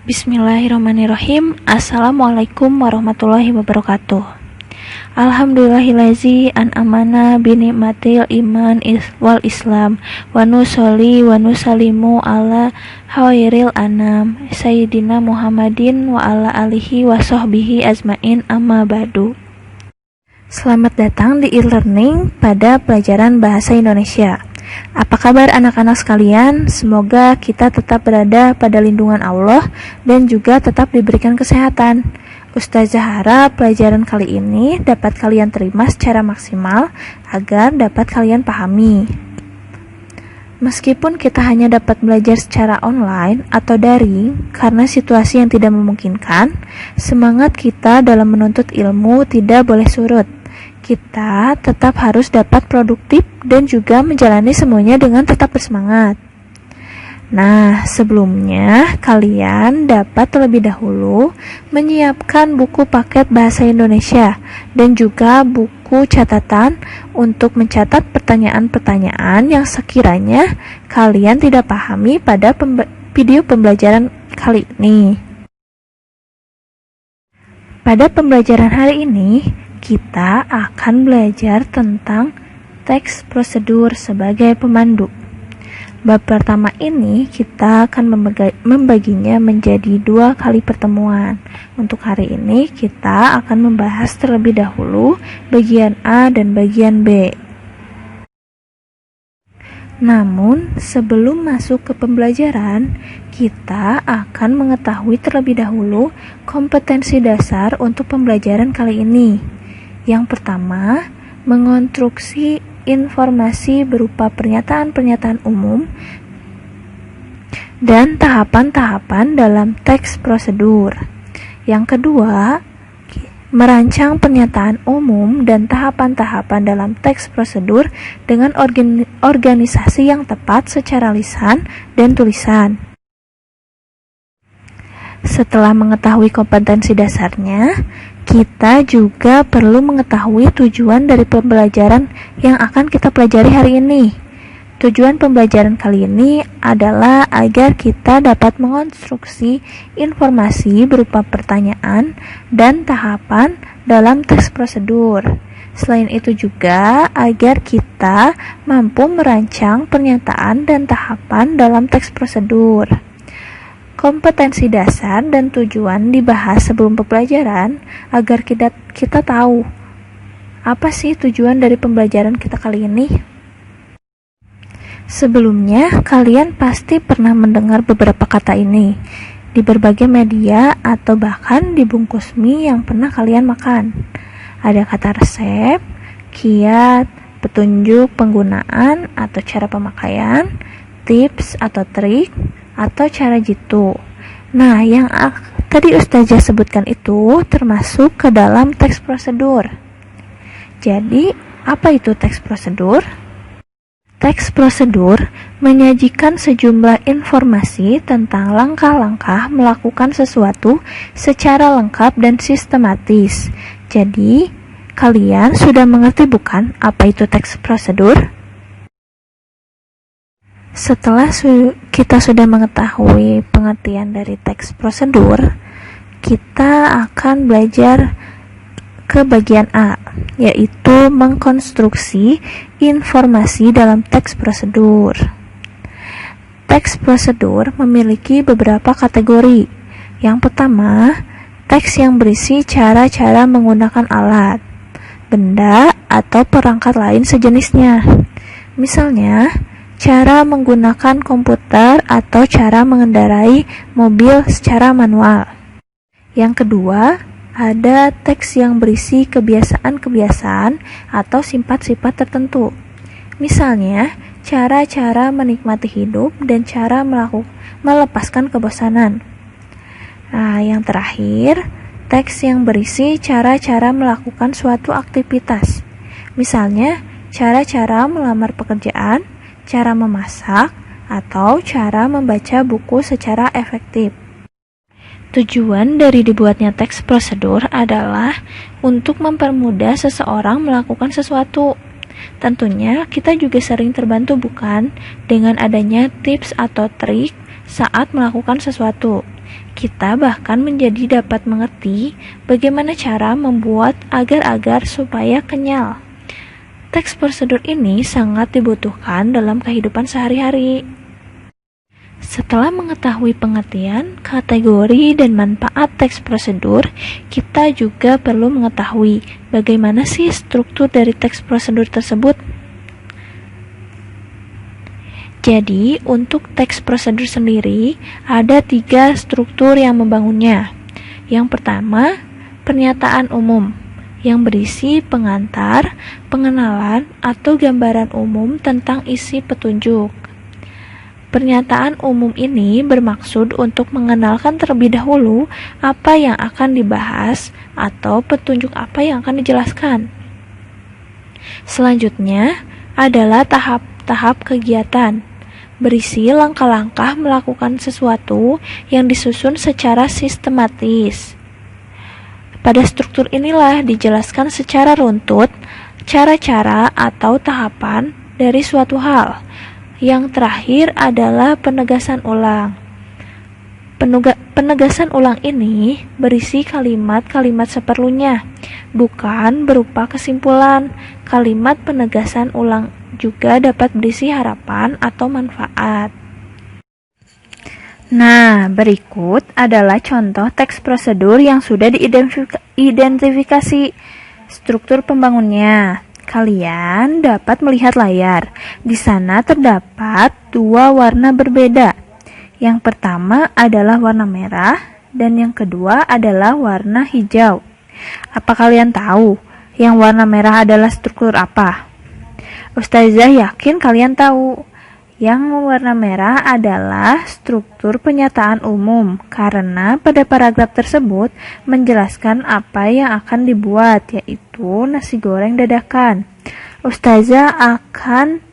Bismillahirrahmanirrahim. Assalamualaikum warahmatullahi wabarakatuh. Alhamdulillahillazi an'amana binikmatil iman wal islam wa nusolli wa nusalimu ala khairil anam sayyidina Muhammadin wa ala alihi wa sahbihi ajmain amma ba'du. Selamat datang di e-learning pada pelajaran bahasa Indonesia. Apa kabar anak-anak sekalian? Semoga kita tetap berada pada lindungan Allah dan juga tetap diberikan kesehatan. Ustazah harap pelajaran kali ini dapat kalian terima secara maksimal agar dapat kalian pahami. Meskipun kita hanya dapat belajar secara online atau daring karena situasi yang tidak memungkinkan, semangat kita dalam menuntut ilmu tidak boleh surut. Kita tetap harus dapat produktif dan juga menjalani semuanya dengan tetap bersemangat. Nah, sebelumnya kalian dapat terlebih dahulu menyiapkan buku paket bahasa Indonesia dan juga buku catatan untuk mencatat pertanyaan-pertanyaan yang sekiranya kalian tidak pahami pada video pembelajaran kali ini. Pada pembelajaran hari ini, kita akan belajar tentang teks prosedur sebagai pemandu. Bab pertama ini kita akan membaginya menjadi 2 kali pertemuan. Untuk hari ini kita akan membahas terlebih dahulu bagian A dan bagian B. Namun, sebelum masuk ke pembelajaran, kita akan mengetahui terlebih dahulu kompetensi dasar untuk pembelajaran kali ini. Yang pertama, mengonstruksi informasi berupa pernyataan-pernyataan umum dan tahapan-tahapan dalam teks prosedur. Yang kedua, merancang pernyataan umum dan tahapan-tahapan dalam teks prosedur dengan organisasi yang tepat secara lisan dan tulisan. Setelah mengetahui kompetensi dasarnya, kita juga perlu mengetahui tujuan dari pembelajaran yang akan kita pelajari hari ini. Tujuan pembelajaran kali ini adalah agar kita dapat mengonstruksi informasi berupa pertanyaan dan tahapan dalam teks prosedur. Selain itu juga agar kita mampu merancang pernyataan dan tahapan dalam teks prosedur. Kompetensi dasar dan tujuan dibahas sebelum pembelajaran agar kita tahu apa sih tujuan dari pembelajaran kita kali ini. Sebelumnya, kalian pasti pernah mendengar beberapa kata ini di berbagai media atau bahkan di bungkus mie yang pernah kalian makan. Ada kata resep, kiat, petunjuk penggunaan atau cara pemakaian, tips atau trik, atau cara jitu. Nah, yang tadi Ustazah sebutkan itu termasuk ke dalam teks prosedur. Jadi, apa itu teks prosedur? Teks prosedur menyajikan sejumlah informasi tentang langkah-langkah melakukan sesuatu secara lengkap dan sistematis. Jadi, kalian sudah mengerti bukan apa itu teks prosedur? Setelah kita sudah mengetahui pengertian dari teks prosedur, kita akan belajar ke bagian A, yaitu mengkonstruksi informasi dalam teks prosedur. Teks prosedur memiliki beberapa kategori. Yang pertama, teks yang berisi cara-cara menggunakan alat, benda, atau perangkat lain sejenisnya. Misalnya, cara menggunakan komputer atau cara mengendarai mobil secara manual. Yang kedua, ada teks yang berisi kebiasaan-kebiasaan atau sifat-sifat tertentu. Misalnya, cara-cara menikmati hidup dan cara melepaskan kebosanan. Nah, yang terakhir, teks yang berisi cara-cara melakukan suatu aktivitas. Misalnya, cara-cara melamar pekerjaan, cara memasak, atau cara membaca buku secara efektif. Tujuan dari dibuatnya teks prosedur adalah untuk mempermudah seseorang melakukan sesuatu. Tentunya kita juga sering terbantu bukan dengan adanya tips atau trik saat melakukan sesuatu. Kita bahkan menjadi dapat mengerti bagaimana cara membuat agar-agar supaya kenyal. Teks prosedur ini sangat dibutuhkan dalam kehidupan sehari-hari. Setelah mengetahui pengertian, kategori, dan manfaat teks prosedur, kita juga perlu mengetahui bagaimana sih struktur dari teks prosedur tersebut. Jadi, untuk teks prosedur sendiri, ada 3 struktur yang membangunnya. Yang pertama, pernyataan umum, yang berisi pengantar, pengenalan, atau gambaran umum tentang isi petunjuk. Pernyataan umum ini bermaksud untuk mengenalkan terlebih dahulu apa yang akan dibahas atau petunjuk apa yang akan dijelaskan. Selanjutnya adalah tahap-tahap kegiatan, berisi langkah-langkah melakukan sesuatu yang disusun secara sistematis. Pada struktur inilah dijelaskan secara runtut cara-cara atau tahapan dari suatu hal. Yang terakhir adalah penegasan ulang. Penegasan ulang ini berisi kalimat-kalimat seperlunya, bukan berupa kesimpulan. Kalimat penegasan ulang juga dapat berisi harapan atau manfaat. Nah, berikut adalah contoh teks prosedur yang sudah diidentifikasi struktur pembangunnya. Kalian dapat melihat layar. Di sana terdapat 2 warna berbeda. Yang pertama adalah warna merah dan yang kedua adalah warna hijau. Apa kalian tahu yang warna merah adalah struktur apa? Ustazah yakin kalian tahu. Yang warna merah adalah struktur pernyataan umum karena pada paragraf tersebut menjelaskan apa yang akan dibuat, yaitu nasi goreng dadakan. Ustazah akan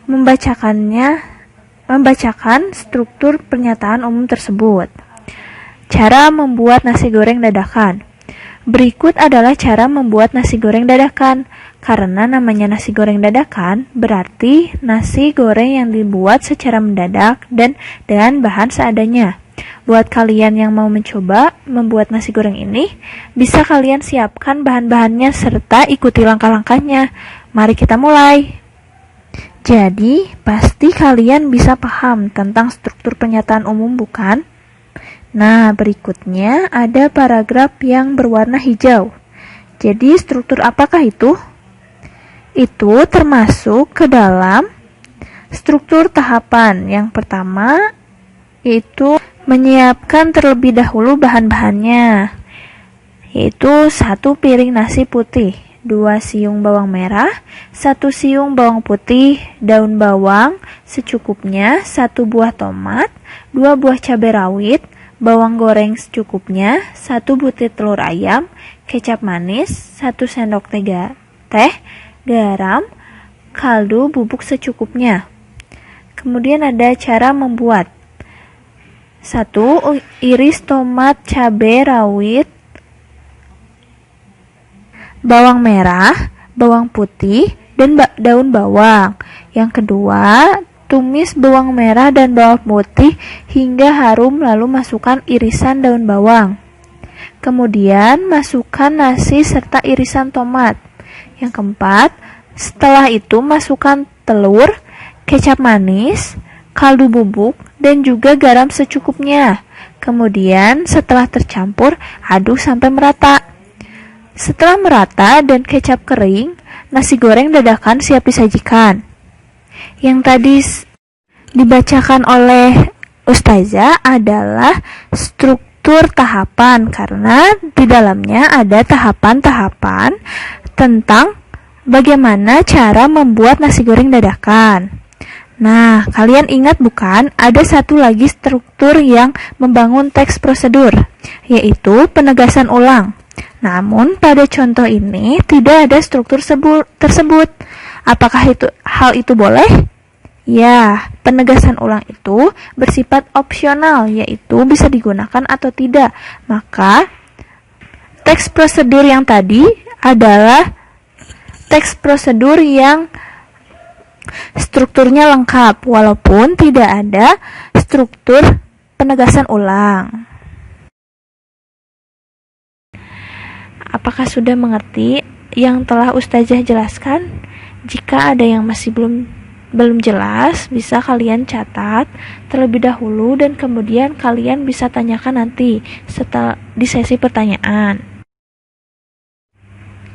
membacakan struktur pernyataan umum tersebut. Cara membuat nasi goreng dadakan. Berikut adalah cara membuat nasi goreng dadakan. Karena namanya nasi goreng dadakan, berarti nasi goreng yang dibuat secara mendadak dan dengan bahan seadanya. Buat kalian yang mau mencoba membuat nasi goreng ini, bisa kalian siapkan bahan-bahannya serta ikuti langkah-langkahnya. Mari kita mulai. Jadi, pasti kalian bisa paham tentang struktur pernyataan umum, bukan? Nah, berikutnya ada paragraf yang berwarna hijau. Jadi, struktur apakah itu? Itu termasuk ke dalam struktur tahapan. Yang pertama yaitu menyiapkan terlebih dahulu bahan-bahannya, yaitu 1 piring nasi putih, 2 siung bawang merah, 1 siung bawang putih, daun bawang secukupnya, 1 buah tomat, 2 buah cabai rawit, bawang goreng secukupnya, 1 butir telur ayam, kecap manis, 1 sendok teh, garam, kaldu bubuk secukupnya. Kemudian ada cara membuat. 1. Iris tomat, cabai rawit, bawang merah, bawang putih, dan daun bawang. Yang kedua, tumis bawang merah dan bawang putih hingga harum lalu masukkan irisan daun bawang. Kemudian masukkan nasi serta irisan tomat. Yang keempat, setelah itu masukkan telur, kecap manis, kaldu bubuk, dan juga garam secukupnya. Kemudian setelah tercampur, aduk sampai merata. Setelah merata dan kecap kering, nasi goreng dadakan siap disajikan. Yang tadi dibacakan oleh Ustazah adalah struktur tahapan karena di dalamnya ada tahapan-tahapan tentang bagaimana cara membuat nasi goreng dadakan. Nah, kalian ingat bukan? Ada satu lagi struktur yang membangun teks prosedur, yaitu penegasan ulang. Namun, pada contoh ini tidak ada struktur tersebut. Apakah hal itu boleh? Ya, penegasan ulang itu bersifat opsional, yaitu bisa digunakan atau tidak. Maka, teks prosedur yang tadi adalah teks prosedur yang strukturnya lengkap, walaupun tidak ada struktur penegasan ulang. Apakah sudah mengerti yang telah Ustazah jelaskan? Jika ada yang masih belum jelas, bisa kalian catat terlebih dahulu dan kemudian kalian bisa tanyakan nanti setelah di sesi pertanyaan.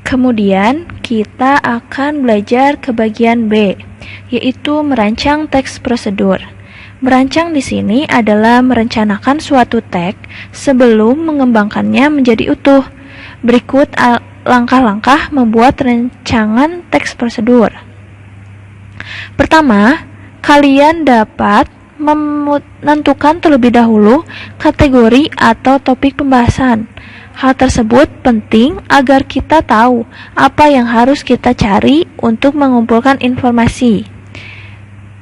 Kemudian kita akan belajar ke bagian B, yaitu merancang teks prosedur. Merancang di sini adalah merencanakan suatu teks sebelum mengembangkannya menjadi utuh. Berikut langkah-langkah membuat rancangan teks prosedur. Pertama, kalian dapat menentukan terlebih dahulu kategori atau topik pembahasan. Hal tersebut penting agar kita tahu apa yang harus kita cari untuk mengumpulkan informasi.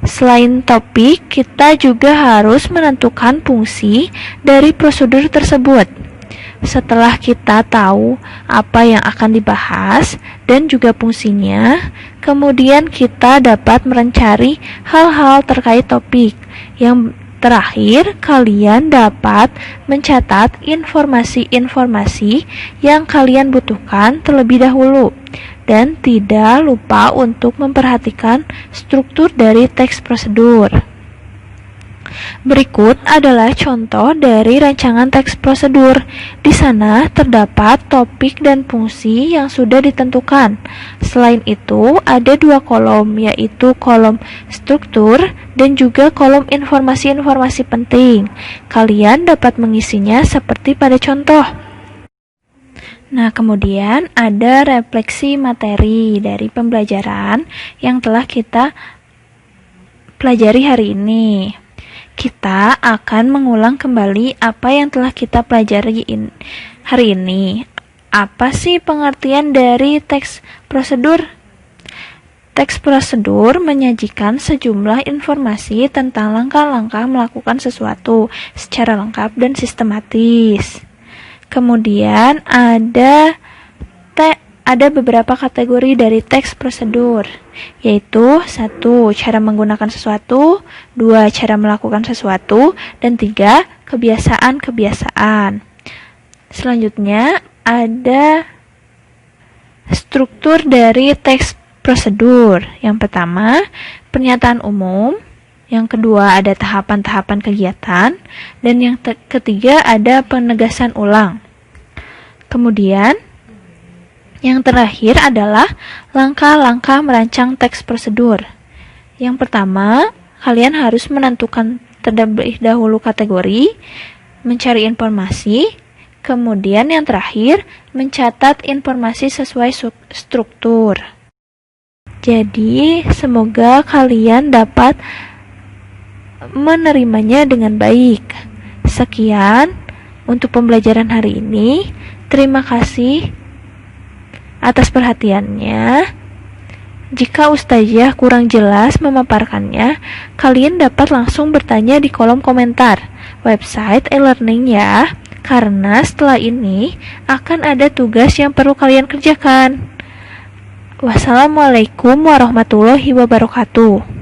Selain topik, kita juga harus menentukan fungsi dari prosedur tersebut. Setelah kita tahu apa yang akan dibahas dan juga fungsinya, kemudian kita dapat mencari hal-hal terkait topik. Yang terakhir, kalian dapat mencatat informasi-informasi yang kalian butuhkan terlebih dahulu. Dan tidak lupa untuk memperhatikan struktur dari teks prosedur. Berikut adalah contoh dari rancangan teks prosedur. Di sana terdapat topik dan fungsi yang sudah ditentukan. Selain itu, ada dua kolom, yaitu kolom struktur dan juga kolom informasi-informasi penting. Kalian dapat mengisinya seperti pada contoh. Nah, kemudian ada refleksi materi dari pembelajaran yang telah kita pelajari hari ini. Kita akan mengulang kembali apa yang telah kita pelajari hari ini. Apa sih pengertian dari teks prosedur? Teks prosedur menyajikan sejumlah informasi tentang langkah-langkah melakukan sesuatu secara lengkap dan sistematis. Kemudian ada beberapa kategori dari teks prosedur, yaitu 1. Cara menggunakan sesuatu, 2. Cara melakukan sesuatu, dan 3. Kebiasaan-kebiasaan. Selanjutnya ada struktur dari teks prosedur. Yang pertama, pernyataan umum. Yang kedua, ada tahapan-tahapan kegiatan. Dan yang ketiga, ada penegasan ulang. Kemudian, yang terakhir adalah langkah-langkah merancang teks prosedur. Yang pertama, kalian harus menentukan terlebih dahulu kategori, mencari informasi, kemudian yang terakhir, mencatat informasi sesuai struktur. Jadi, semoga kalian dapat menerimanya dengan baik. Sekian untuk pembelajaran hari ini. Terima kasih atas perhatiannya. Jika Ustazah kurang jelas memaparkannya, kalian dapat langsung bertanya di kolom komentar website e-learning ya, karena setelah ini akan ada tugas yang perlu kalian kerjakan. Wassalamualaikum warahmatullahi wabarakatuh.